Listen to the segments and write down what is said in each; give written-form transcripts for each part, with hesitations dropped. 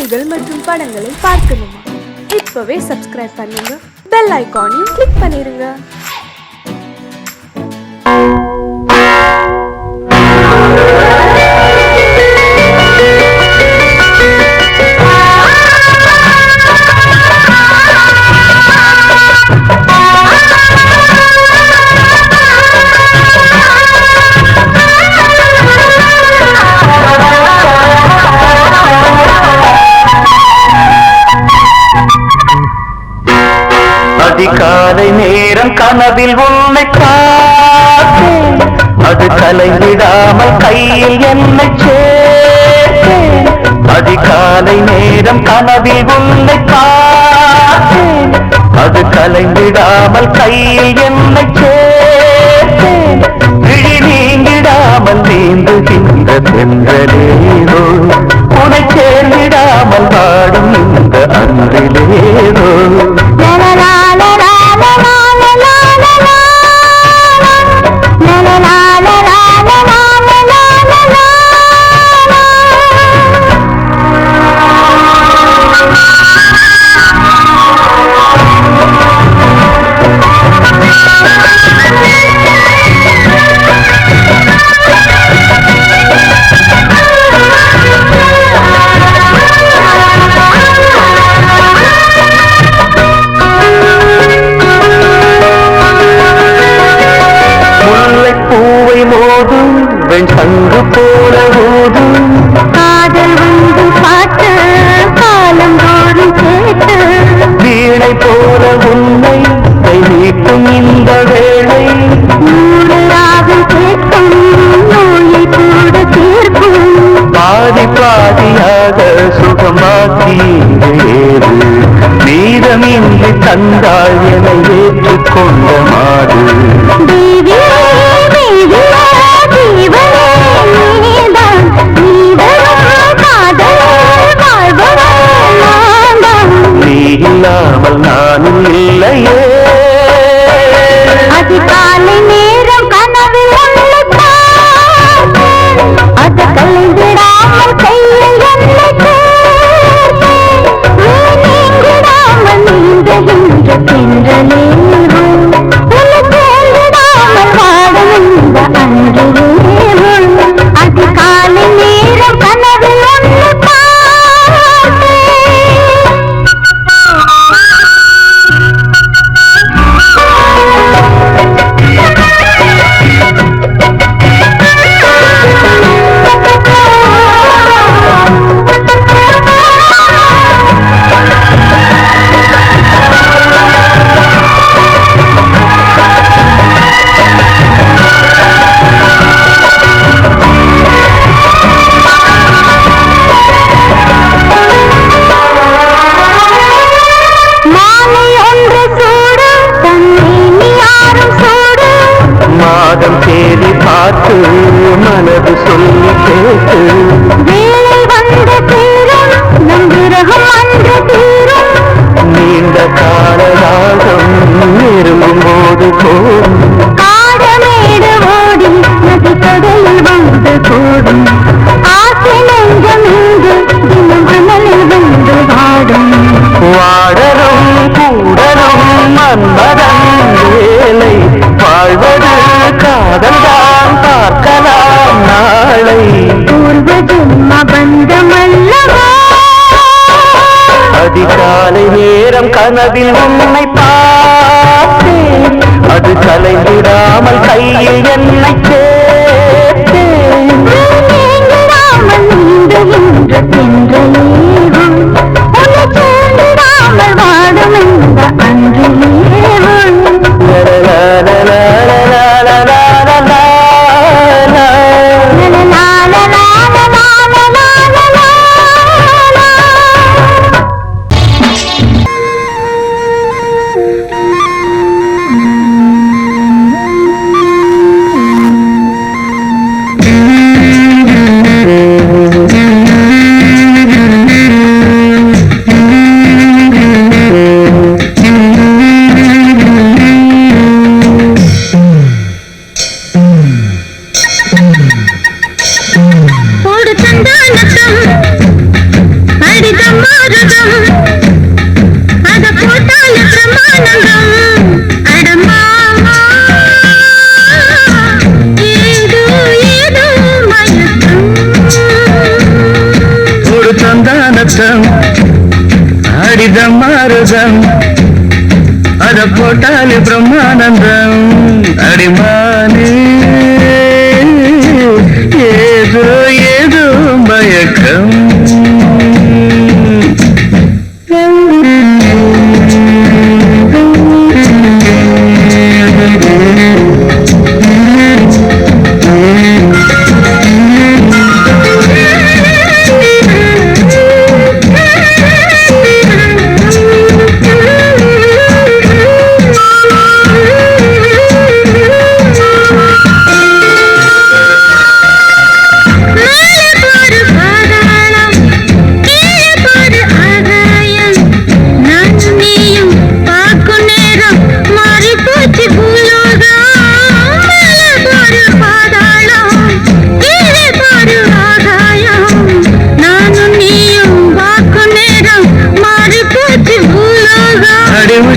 பாடல்கள் மற்றும் படங்களை பார்க்கணுமா? இப்பவே சப்ஸ்கிரைப் பண்ணுங்க, பெல் ஐகானையும் கிளிக் பண்ணிருங்க. அதிகாலை நேரம் கனவில் உன்னை பார்த்தேன், அது கலைந்திடாமல் கையில் என்னை சேர்த்தேன். அதிகாலை நேரம் கனவில் உன்னை பார்த்தேன், அது கலைந்திடாமல் கையில் என்னை சேர்த்தேன். விழி நீங்கிடாமல் நீந்துகின்ற தென்றலேரோ, உனை சேர்ந்திடாமல் வாடும் இந்த அன்றிலேரோ. சங்கு போல ஊதும் காதல் வந்து பாட்டு காலம் தோறும் கேட்டு, வீணை போல உன்னை கை நீட்டும் இந்த வேளை, நூறு ராகம் கேட்கும் நோயை கூட தீர்க்கும். பாதி பாதியாக சுகமாக்கி ஏறு, மீதமின்றி தந்தாள் என ஏற்றுக்கொண்ட மாடு. இல்லாமல் நானும் இல்லையே. அதிகாலை நேரம் கனவில் உன்னை பார்த்தேன், அது கலைந்திடாமல் கையில் என்னை சேர்த்தேன். நீங்கிடாமல் நீந்துகின்ற தென்றலேரோ, உன்னை சேர்ந்திடாமல் வாடும் இந்த அன்றிலேரோ. அதிகாலை நேரம் கனவில் உன்னை பார்த்தேன். மாதம் தேடி பார்த்து மனது சொல்லி கேட்டு, வேலை வந்த தீரம் நம் விரகம் அன்று தீரும். நீண்ட காலராகம் நெருங்கும் போது போடும், காடமேடு ஓடி நதி கடலில் வந்து கூடும். ஆசை நெஞ்சம் இங்கு தினம் அனலில் வந்து வாடும். வாடரும் கூடரும் மன்மதன் வேலை, வாழ்வது காதல்தான் பார்க்கலாம் நாளை. பூர்வ ஜென்ம பந்தமல்லவா. அதிகாலை நேரம் கனவில் உன்னை பார்த்தேன், அது கலைந்திடாமல் கையில் என்னை சேர்த்தேன். நீங்கிடாமல் நீந்துகின்ற தென்றலேரோ, உன்னை சேர்ந்திடாமல் வாடும் இந்த அன்றிலேரோ. பிரம்மானந்தம் அத போட்டாலே பிரம்மானந்தம் அடிமானே ஏதோ ஏதோ மயக்கம்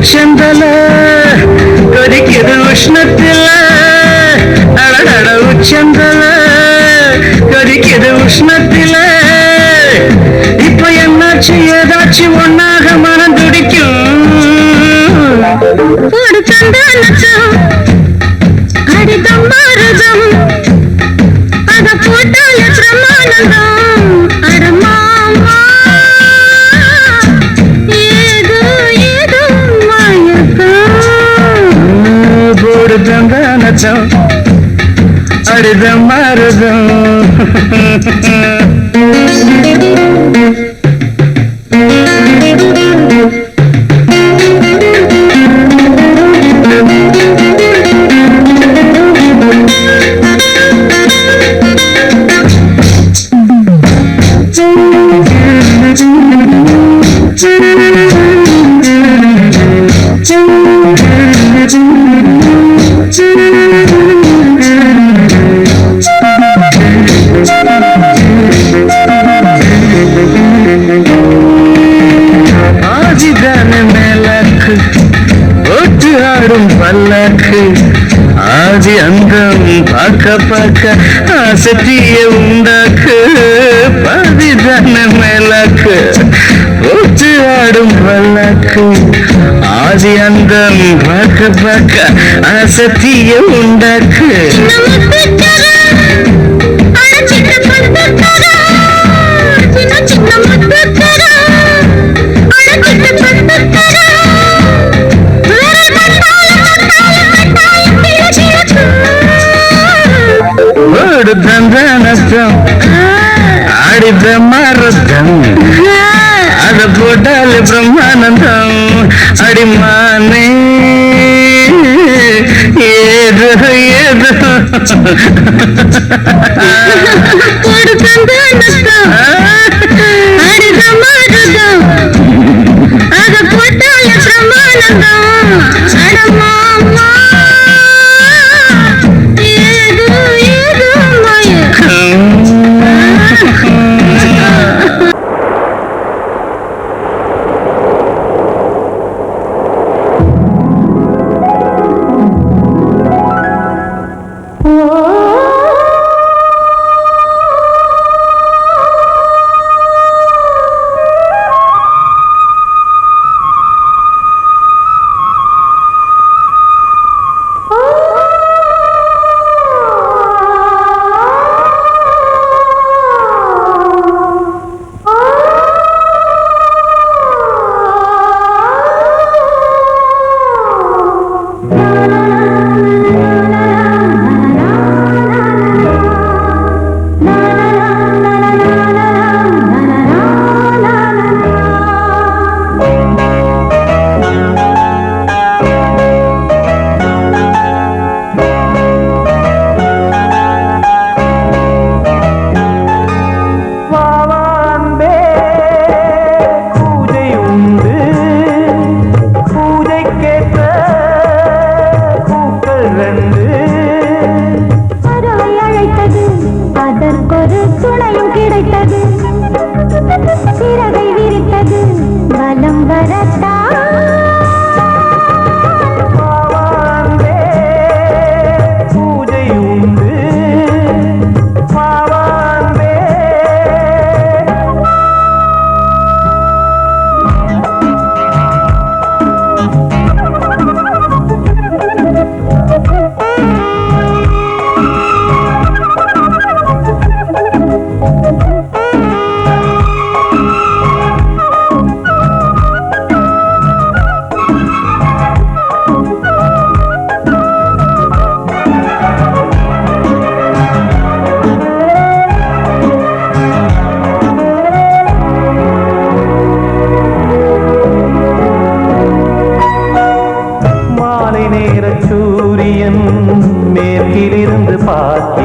உச்சந்தல கொதிக்குது உஷ்ணத்தில அடடட உச்சந்தல கொதிக்குது உஷ்ணத்தில இப்ப என்னாச்சு ஏதாச்சும் ஒன்னாக மனம் துடிக்கும் ஒரு சந்தானத்தம் அடிதம் மாறுதம் அத போட்டால பிரமானந்தம் அடமாமா தந்தானத்தம் அடிதம் மாறுதம் பல்லக்கு ஆதி அந்தம் பார்க்க பார்க்க ஆசத்திய உண்டாக்கு பதிதான மேலக்கு ஒத்து ஆடும் பல்லக்கு ஆதி அந்தம் பார்க்க பார்க்க ஆசத்திய உண்டாக்கு தந்தானத்தம் ஆடி பிரம்மாரத்தம் அத போட்டாலே பிரம்மானந்தம் அடிமானே ஏதோ ஏதோ தந்தானத்தம் ஆடி பிரம்மாரத்தம் அத போட்டாலே பிரம்மானந்தம் அடமாமா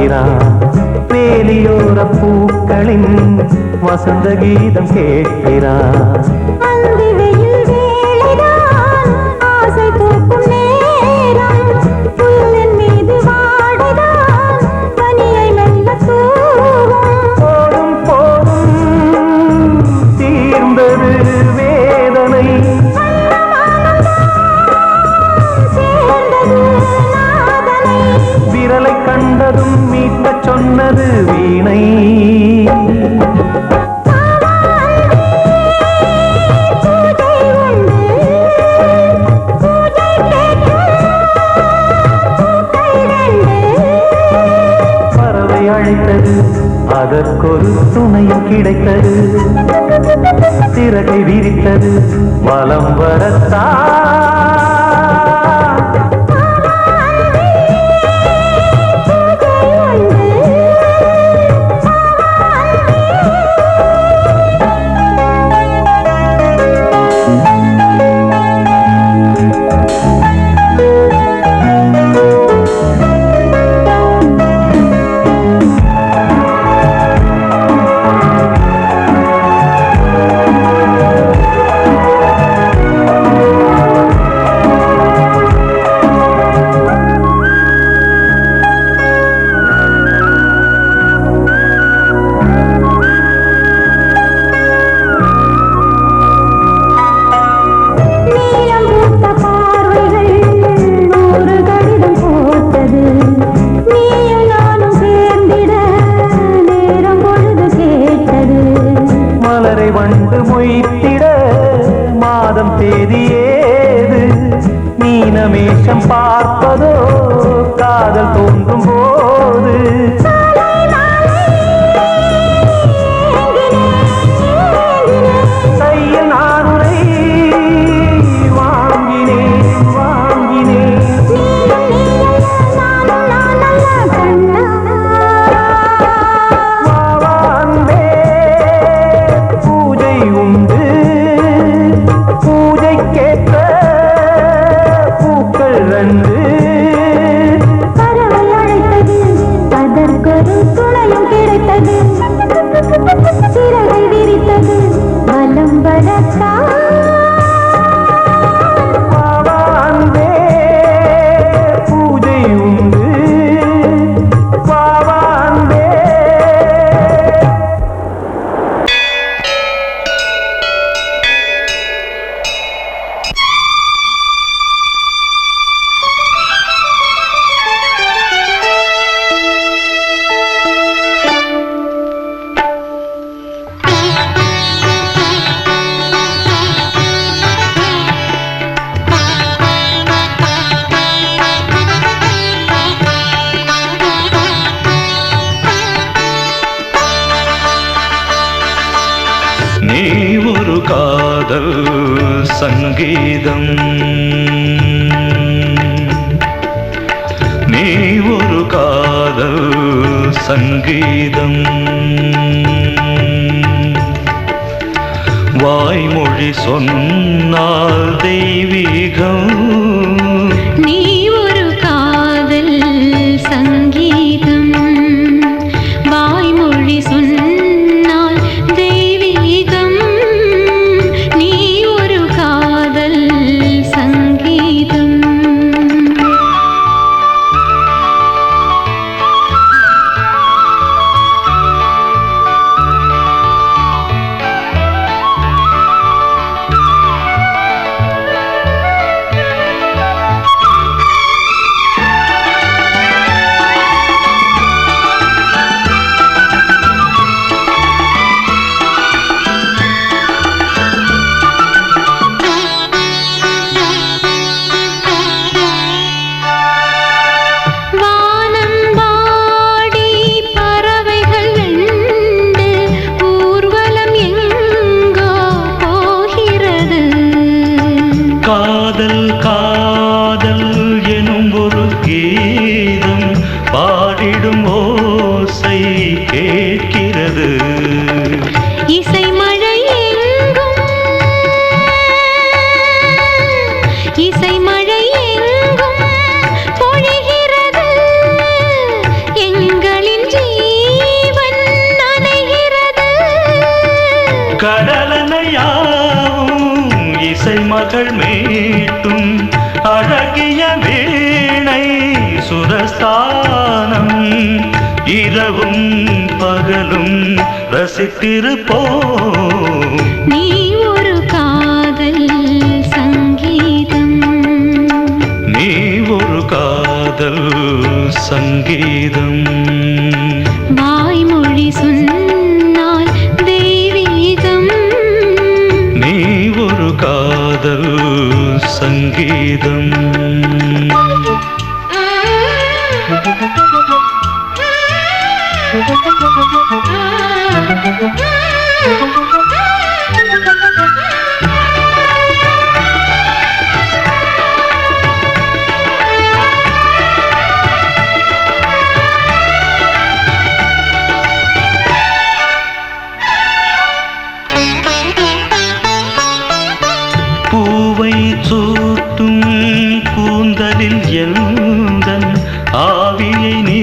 பார்க்கிறான். வேலியோர பூக்களின் வசந்த கீதம் கேட்கிறான். அந்தி வெயில் வேளைதான் ஆசை பூக்கும் நேரம். புல்லின் மீது வாடைதான் பனியை மெல்ல தூவும். போதும் போதும் தீர்ந்தது வேதனை. சேர்ந்தது நாதனை. விரலை கண்டதும் மீட்கச் சொன்னது வீணை. பறவை அழைத்தது, அதற்கொரு துணையும் கிடைத்தது. சிறகை விரித்தது, வலம் வரத்தான். வண்டு மொய்த்திட மாதம் தேதியேது. மீனமேஷம் பார்ப்பதோ காதல் தோன்றும் போது. கையில் நானுரை வாங்கினேன் வாங்கினேன். சிறகை விரித்தது, வலம் வரத்தான். பூஜை உண்டு பாவாந்தே. நீ ஒரு காதல் சங்கீதம், நீ ஒரு காதல் சங்கீதம். வாய்மொழி சொன்னால் தெய்வீகம். நீ ஒரு காதல் சங்கீதம், வாய்மொழி சொன்னால் தெய்வீகம். நீ ஒரு காதல் சங்கீதம். காதல் காதல் எனும் ஒரு கீதம் பாடிடும் ஓசை கேட்கிறது. இசை மழை எங்கும், இசை மழை எங்கும் பொழிகிறது. எங்கள் உறவுகள் மீட்டும் அழகிய வீணை சுரஸ்தானம் இரவும் பகலும் ரசித்திருப்போம். நீ ஒரு காதல் சங்கீதம், நீ ஒரு காதல் சங்கீதம். வாய்மொழி சொன்னால் தெய்வீகம், நீ ஒரு காதல் சங்கீதம். பூவை சூட்டும் கூந்தலில் எந்தன் ஆவியை நீ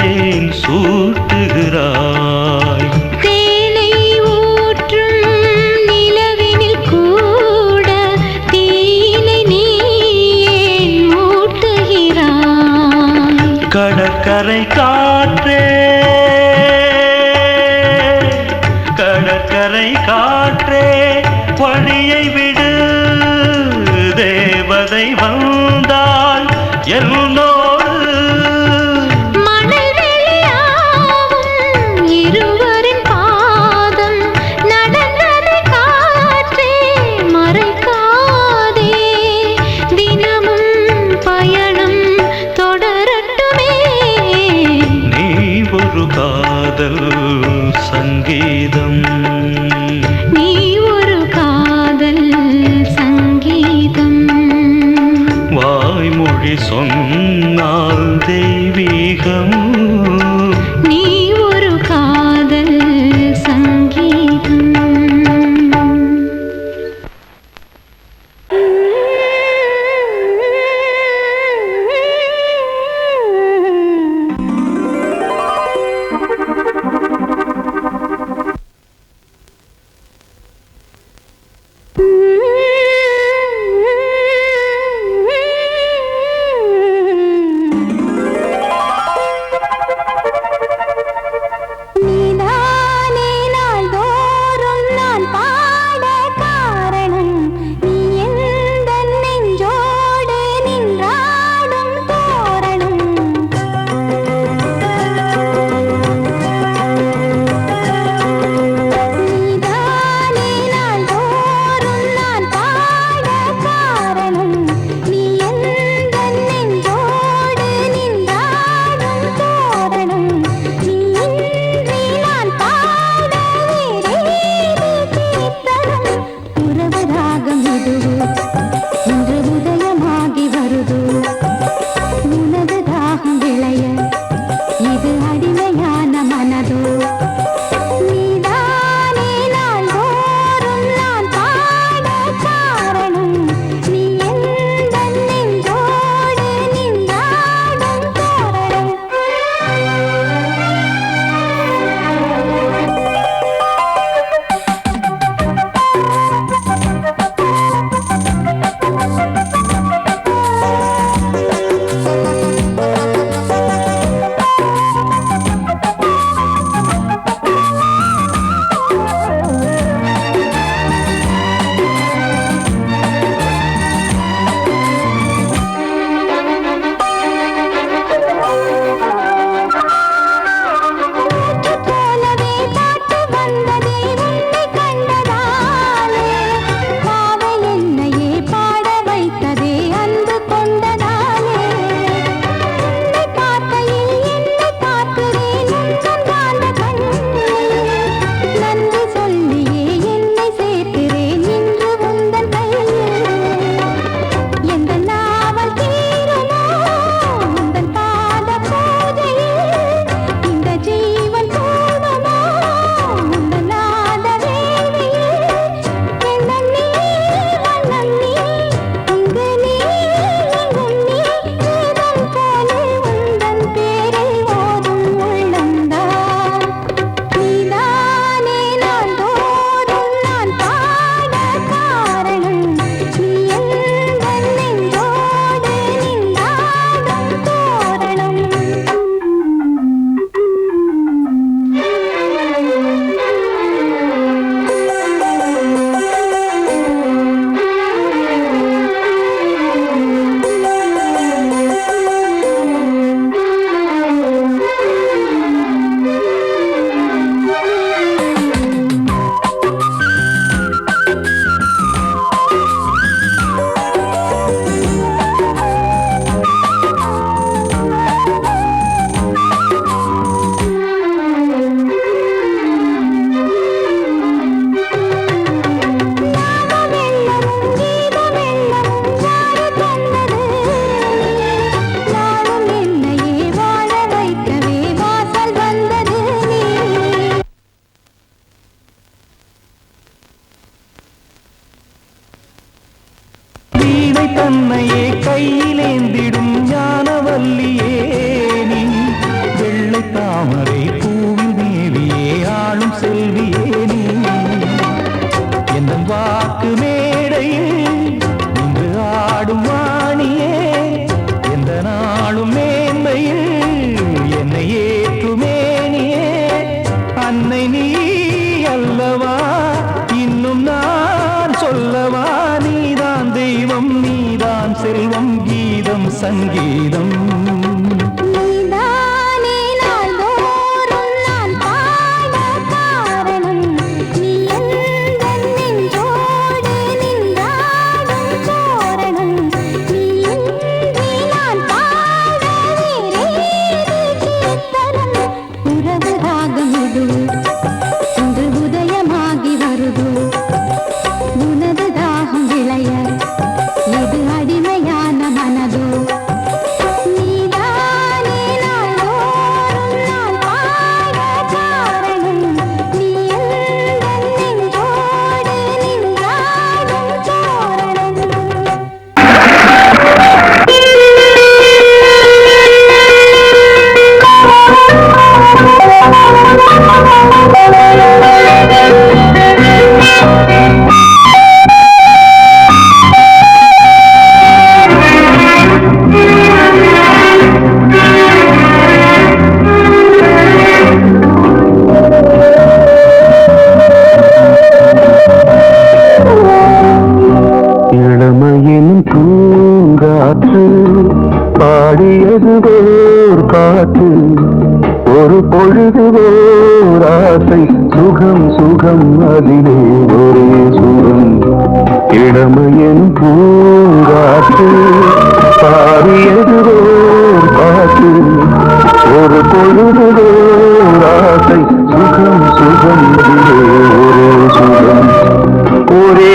ஏன் சூட்டுகிறாய்? தேனை ஊற்றும் நிலவினில் கூட தீனை நீ ஏன் மூட்டுகிறாய்? கடற்கரை காற்றே, கடற்கரை காற்றே வழியை விடு, தேவதை வந்தால் என்னோடு. மணல் வெளியாகும் இருவரின் பாதம் நடந்ததை காற்றே மறைக்காதே, தினமும் பயணம் தொடரட்டுமே. நீ ஒரு காதல் சங்கீதம், நீ ஒரு காதல் சங்கீதம். வாய்மொழி சொன்ன தன்னையே கையிலேந்திடும் ஞானவல்லியே நீ வெள்ளை தாமரை பூவில் தேவியே ஆளும் செல்வியே நீ என் வாக்கு மேடையில் இன்று ஆடும் வாணியே எந்த நாளும் மேன்மையில் என்னை ஏற்றுமேனியே அன்னை நீ அல்லவா இன்னும் நான் சொல்லவா நீதான் தெய்வம் நீதான் செல்வம் கீதம் சங்கீதம் இளமையின் பூங்காற்று பாடியது ஓர் பாட்டு ஒரு பொழுது ஓர் ஆசை சுகம் சுகம் அதிலே ஒரே சுகம் இளமையின் பூங்காற்று பாடியது ஓர் பாட்டு ஒரு பொழுது ஓர் ஆசை சுகம் சுகம் அதிலே ஒரே சுகம் ஒரே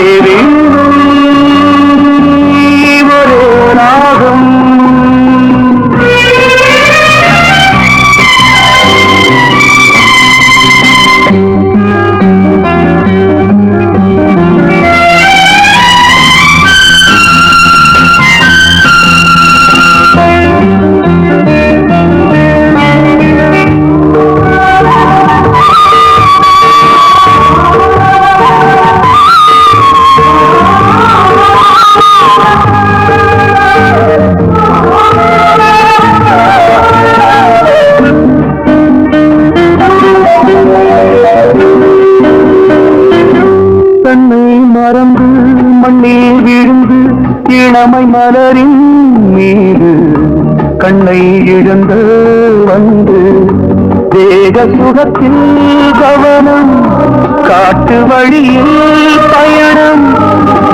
மறந்து மண்ணில் விழுந்து இளமை மலரின் மீது கண்ணை இழந்து வந்து தேக சுகத்தில் கவனம் காட்டு வழியில் பயணம்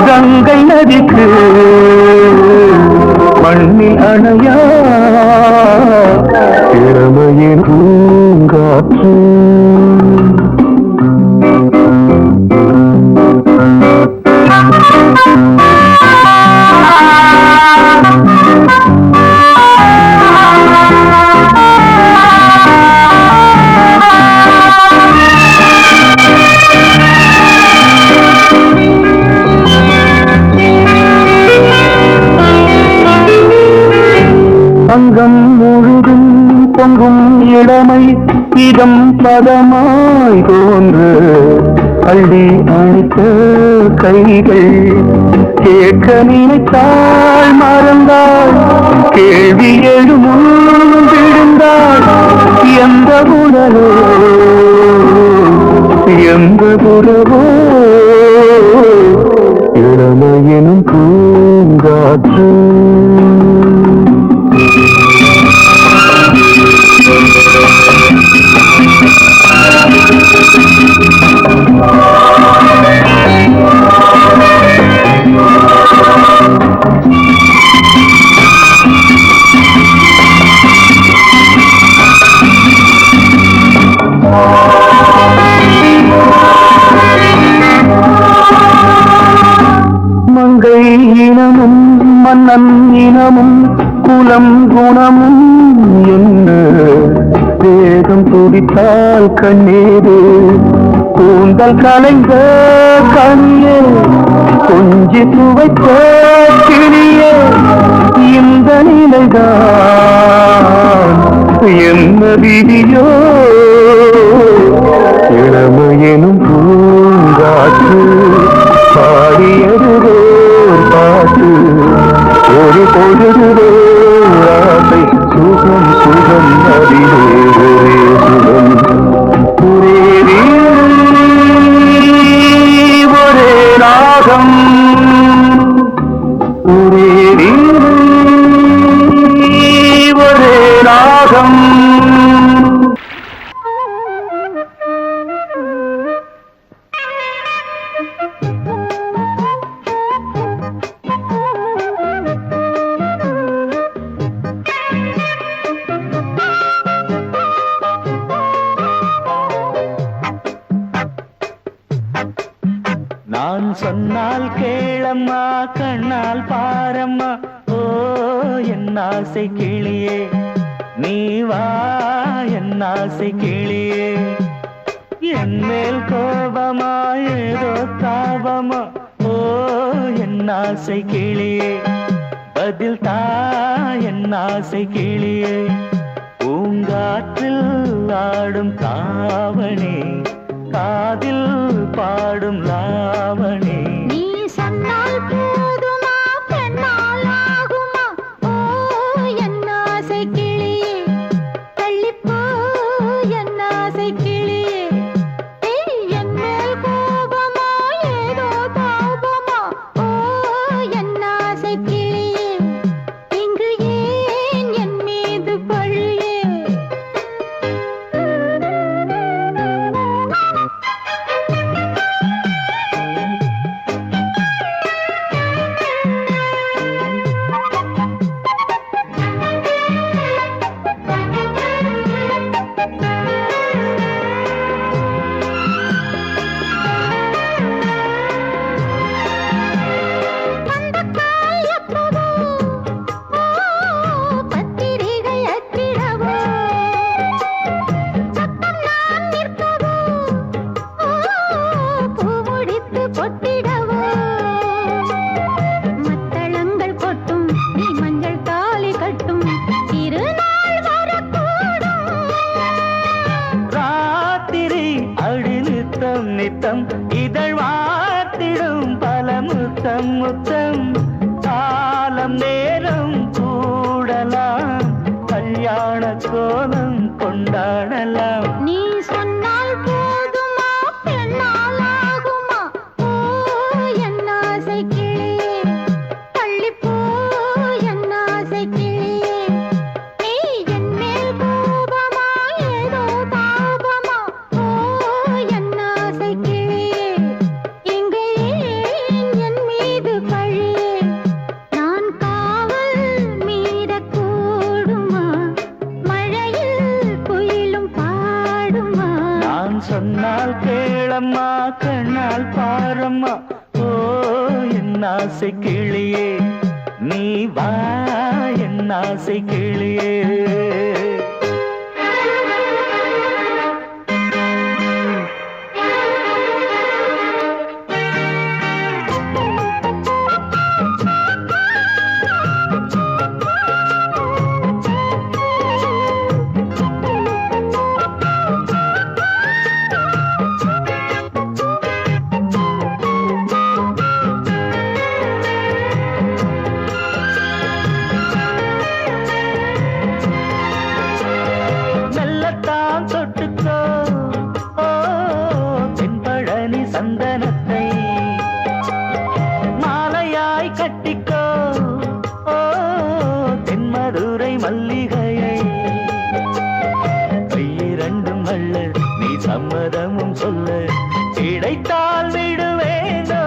கங்கை நதிக்கு மண்ணில் அணையா இளமையின் பூங்காற்று அங்கம் முழுதும் பொங்கும் இளமை இதம் பதமாய் தோன்று அள்ளி அணித்த கைகள் கேட்க நினைத்தாள் மறந்தாள் கேள்வி எழும் விழுந்தாள் எந்த உணரோ எந்த புறவோ இளமையினும் பூங்காற்று மங்கை இனமும் மன்னன் இனமும் குலம் குணமும் என்ன வேகம் துடித்தால் கண்ணீரு கூந்தல் கலைந்த கனியே கொஞ்சி துவைத்த கிளியே இந்த நிலைதான் என்ன விதியோ இளமையெனும் பூங்காற்று பாடியது பாட்டு ஒரு பொழுது ஆசை சுகம் சுகம் அதிலே ஒரே சுகம் ஒரே ராகம் ஒரே ராகம். நான் சொன்னால் கேளம்மா கண்ணால் பாரம்மா ஓ என் ஆசை கிளியே நீ வா என் ஆசை கிளியே என் மேல் கோபமா ஏதோ தாபமா ஓ என் ஆசை கிளியே பதில் தா என் ஆசை கிளியே பூங்காற்றில் ஆடும் தாவணி காதில் பாடும் லாவணி நீ சொன்னால் போதுமா பெண்ணால் ஆகுமா ஓ என் ஆசை கிளியே தள்ளிப்போ என் ஆசை கிளியே என் மேல் கோபமா ஏதோ தாபமா ஓ என் ஆசை கிளியே இங்கு ஏன் என் மீது பழியே நித்தம் இதழ் வாத்திடும் பல முத்தம் முத்தம் காலம் நேரம் கூடலாம் கல்யாண கோலம் கொண்டாடலாம் நீ சொன்னால் போதுமா பெண்ணால் ஆகுமா ஓ என் ஆசை கிளியே தள்ளிப்போ என் ஆசை கிளியே நீ என் மேல் கோபமா ஏதோ தாபமா ஓ என் ஆசை கிளியே இங்கே என் மீது பழியே நான் காவல் மீறக்கூடுமா மழையில் குயிலும் பாடுமா நான் சொன்னால் கேளம்மா கண்ணால் பாரம்மா ஓ என் ஆசை கிளியே நீ வா என் ஆசை கிளியே மெல்லத்தான் தொட்டுக்கோ ஓ தென்பழனி சந்தனத்தை மாலையாய் கட்டிக்கோ ஓ தென்மதுரை மல்லிகையை கையிரண்டும் அள்ள நீ சம்மதமும் சொல்ல கிடைத்தால் விடுவேனோ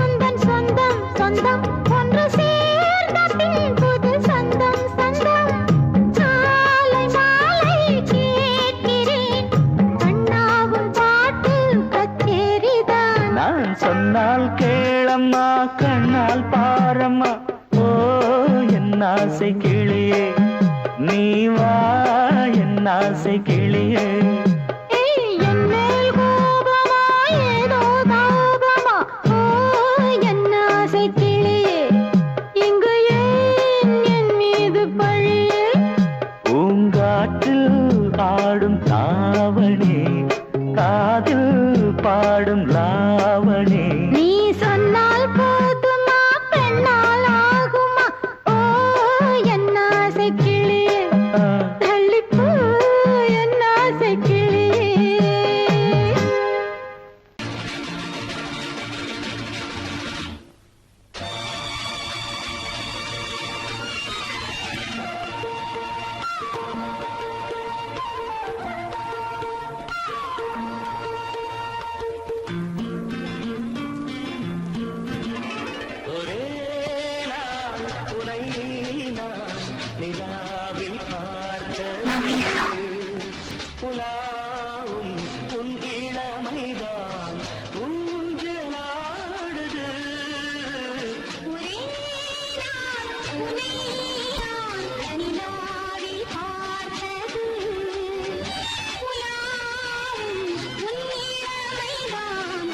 உந்தன் சொந்தம் சொந்தம் ஒன்று சேர்ந்த பின் புது சொந்தம் சொந்தம் மாலை மாலை கேட்கிறேன் கண்ணாவும் பாட்டு கச்சேரிதான் நான் சொன்னால் கேளம்மா கண்ணால் பாரம்மா ஓ என் ஆசை கிளியே நீ வா என் ஆசை கிளியே என் மேல் கோபமா ஏதோ பாடும் லாவணி. நீ சொன்னால் போதுமா பெண்ணால் ஆகுமா ஓ என் ஆசை கிளியே தள்ளிப்போ என் ஆசை கிளியே. ஒரே நாள் உனை நான் நிலாவில் பார்த்தது. உலாவும் உன் இளமைதான் ஊஞ்சலாடுது. ஒரே நாள் உன்னை நான் நிலாவில் பார்த்தது. உலாவும் உன் இளமைதான்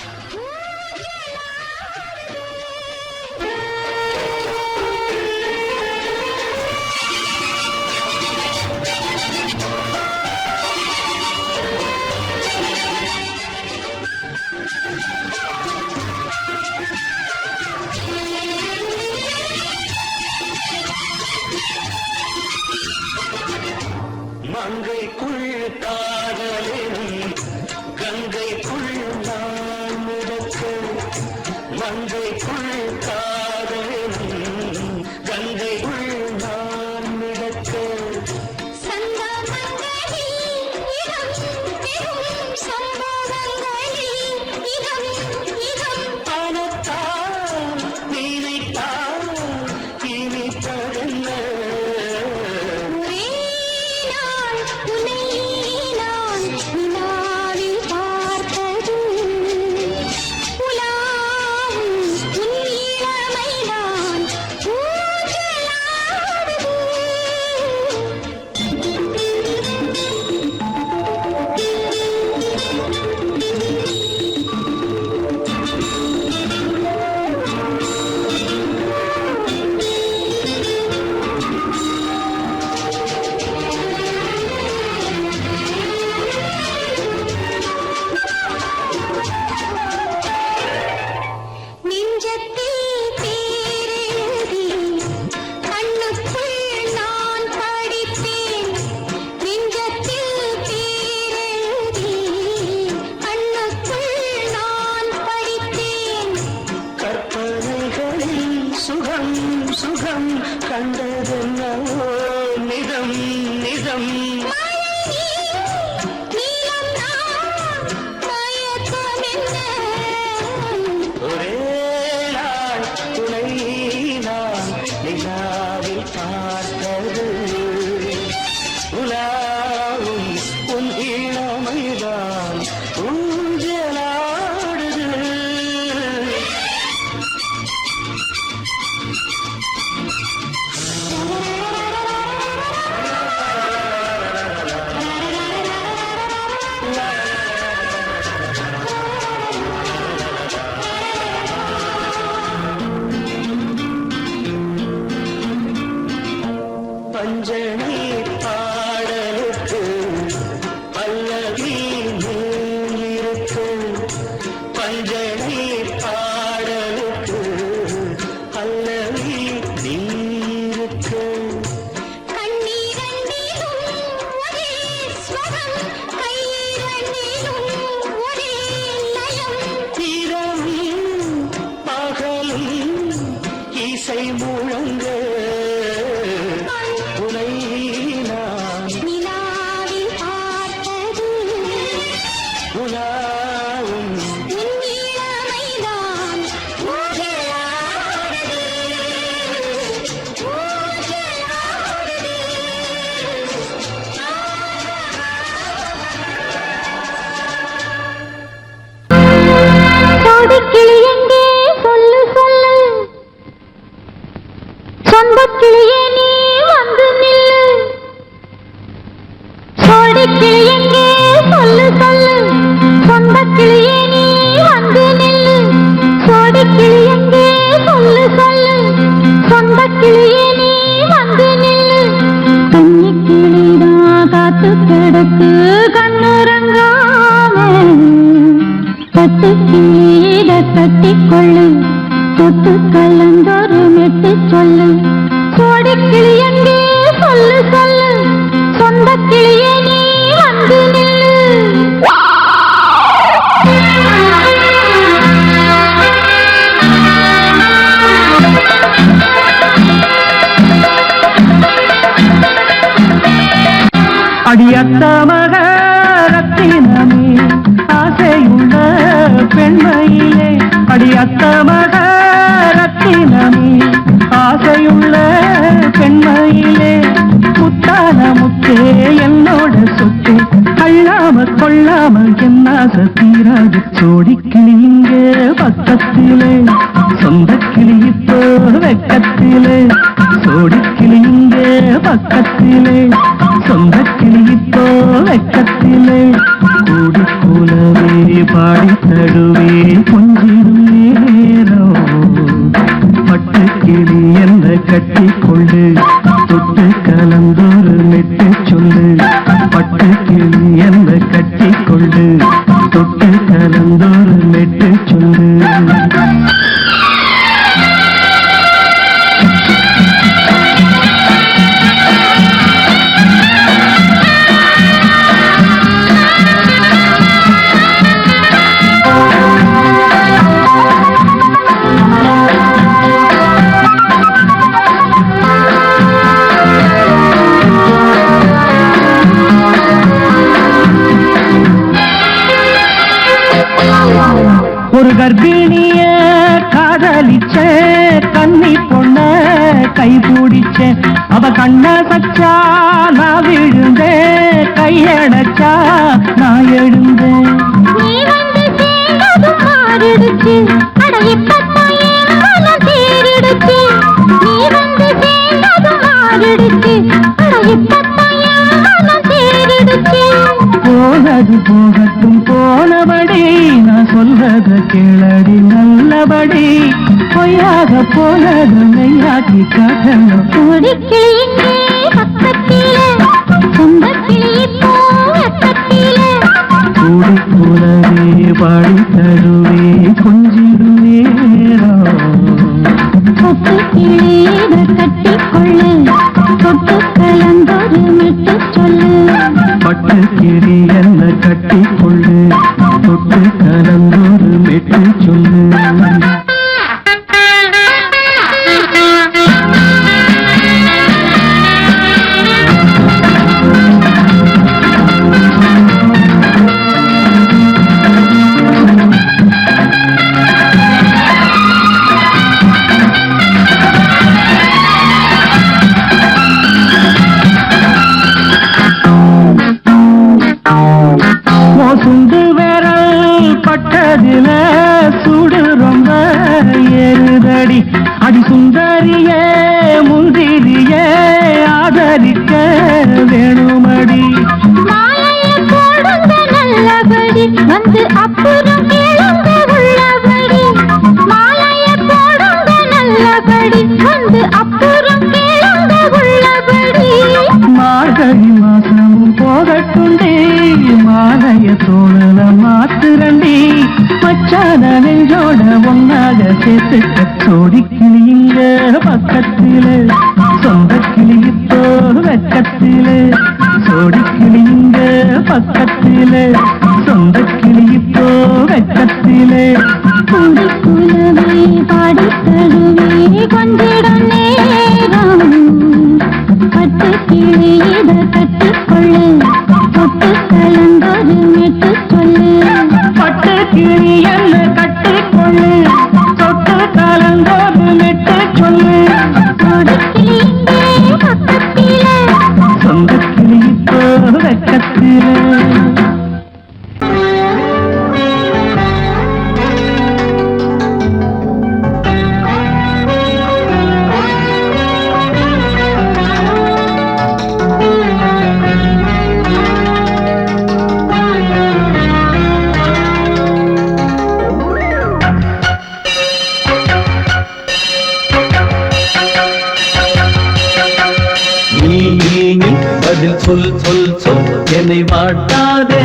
மங்கைக்குள் காதலின் கங்கைக்குள் நான் மிதக்க. மங்கைக்குள் காதலின் கங்கைக்குள் நான் மிதக்க. சந்தமங்களில் இடம் பெறும் சம்பவங்களில் இடம் இடம் பணத்தால் நினைத்தால் இனிப்பதென்ன. ஒரே நாள் உன்னை நான் நிலாவில் பார்த்தது. உலாவும் உன் இளமைதான் ஊஞ்சலாடுது. நெஞ்சத்தில் பேரெழுதி கண்ணுக்குள் நான் படித்தேன். நெஞ்சத்தில் பேரெழுதி கண்ணுக்குள் நான் படித்தேன். கற்பனைகளில் சுகம் சுகம் கண்டதென்னவோ நிதம் நிதம். நீலம் நான் மயக்கம் என்ன. ஒரே நாள் துணை நான் நிலாவில் பார்த்தது. உலாவும் உன் இளமைதான் ஊஞ்சலாடுது. பஞ்சனை பாடலுக்கு பல்லவி இருக்கு. பஞ்சனை பாடலுக்கு பல்லவி இருக்கு. கண்ணீரண்டிலும் ஒரே ஸ்வரம் கையிரண்டிலும் ஒரே லயம். இரவும் பகலும் இசை முழங்க. உனை நான் நிலாவில் பார்த்தது. உலாவும் உன் இளமைதான் பட்டு கிளியிட கட்டிக்கொள்ளு தொட்டு கலந்தொரு மெட்டு சொல்லு சோடி கிளி எங்கே சொல்லு சொல்லு சொந்த கிளியே நீ வந்து நில்லு அடியத்த மகரத்தினமே ஆசையுள்ள பெண்மையிலே அடியத்த மகரத்தினமே ஆசையுள்ள பெண்மையிலே முத்தான முத்தே என்னோட சொத்து அள்ளாம கொள்ளாம என்ன தீராது சோடி கிளி இங்க பக்கத்திலே சொந்த கிளி இப்போ வெக்கத்திலே சோடி கிளி இங்க பக்கத்திலே சொந்த கிளி இப்போ வெக்கத்திலே கூடி கூலவே பாடி தடுவே கொஞ்சிடும் நேரம் பட்டு கிளி என்ன கட்டி கொண்டு தொட்டு கலந்தொரு மெட்டு சொல்லு பட்டு கிளி என்ன கட்டி கொண்டு தொட்டு கலந்தொரு மெட்டு சொல்லு ஒரு கர்ப்பிணிய காதலிச்ச கன்னி பொண்ண கை பிடிச்ச அவ கண்ண சச்சா நான் விழுந்தேன் கையடைச்சா நான் எழுந்தேன் நீ வந்து சேர்ந்ததும் மாறிடுச்சு அட இப்பத்தான் என் மனம் தேறிடுச்சு நீ வந்து சேர்ந்ததும் மாறிடுச்சு அட இப்பத்தான் என் மனம் தேறிடுச்சு போனது போகட்டும் போனபடி நான் சொல்றத கேளடி நல்லபடி பொய்யாக போனது மெய்யாக்கி காட்டணும் சோடி கிளி இங்கே பக்கத்திலே சொந்த கிளி இப்போ வெக்கத்திலே கூடி கூடவே பாடி தருவே கொஞ்சிடும் நேரம் தொட்டு கிளியிட கட்டிக்கொள்ளு தொட்டு கலந்தொரு மெட்டு சொல்லு பட்டு கிளி என்ன கட்டி கொள்ளு தொட்டு கலந்தொரு மெட்டு சொல்லு சுண்டு விரல் பட்டதில சுடு ரொம்ப ஏறுதடி அடி சுந்தரியே முந்திரியே ஆதரிக்க வேணுமடி மாலைய போடுங்க நல்லபடி வந்து அப்புறம் கேளுங்க உள்ளபடி மாலைய போடுங்க நல்லபடி வந்து அப்புறம் கேளுங்க உள்ளபடி மார்கழி மாசமும் போகட்டுண்டி மாலைய தோணல மாத்துரண்டி மச்சான நெஞ்சோட ஒன்னாக சேர்த்துக்க சோடி கிளி இங்க பக்கத்திலே சொந்த கிளி இப்போ வெக்கத்திலே சோடி கிளி இங்க பக்கத்திலே சொந்த கிளி இப்போ வெக்கத்திலே கூடி குலவே பாடி தழுவே கொஞ்சிடும் நேரம் பட்டு கிளியிட கட்டிக்கொள்ளு தொட்டு கலந்தொரு மெட்டு சொல்லு பட்டு கிளி என்ன கட்டி கொள்ளு தொட்டு கலந்தொரு மெட்டு சொல்லு சோடி கிளி இங்கே பக்கத்திலே சொந்த கிளி இப்போ வெக்கத்திலே பதில் சொல் சொல் சொல் என்னை வாட்டாதே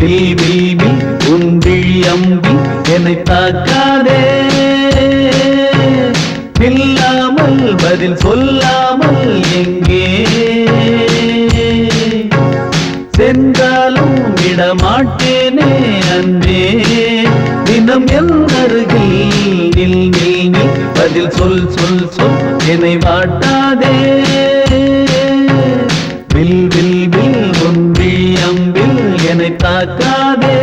வில் வில் வில் உன் விழி அம்பி என்னை தாக்காதே இல்லாமல் பதில் சொல்லாமல் எங்கே சென்றாலும் விடமாட்டேனே அன்பே தினம் என் அருகில் நில் நில் நில் பதில் சொல் சொல் சொல் என்னை வாட்டாதே வில் வில் வில் உன் விழி அம்பில் என்னை தாக்காதே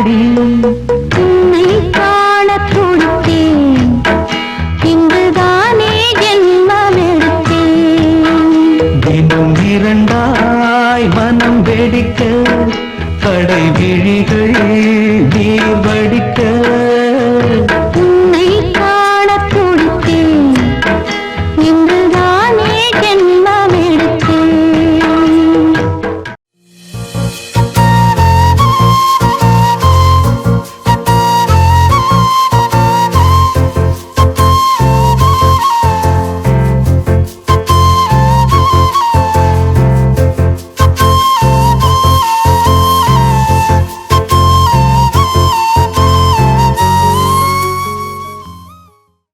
அடி உன்னை காண துடித்தேன் இங்குதானே ஜென்மமெடுத்தேன் தினம் இரண்டாய் மனம் வெடிக்க கடை விழிகள் நீர் வடிக்க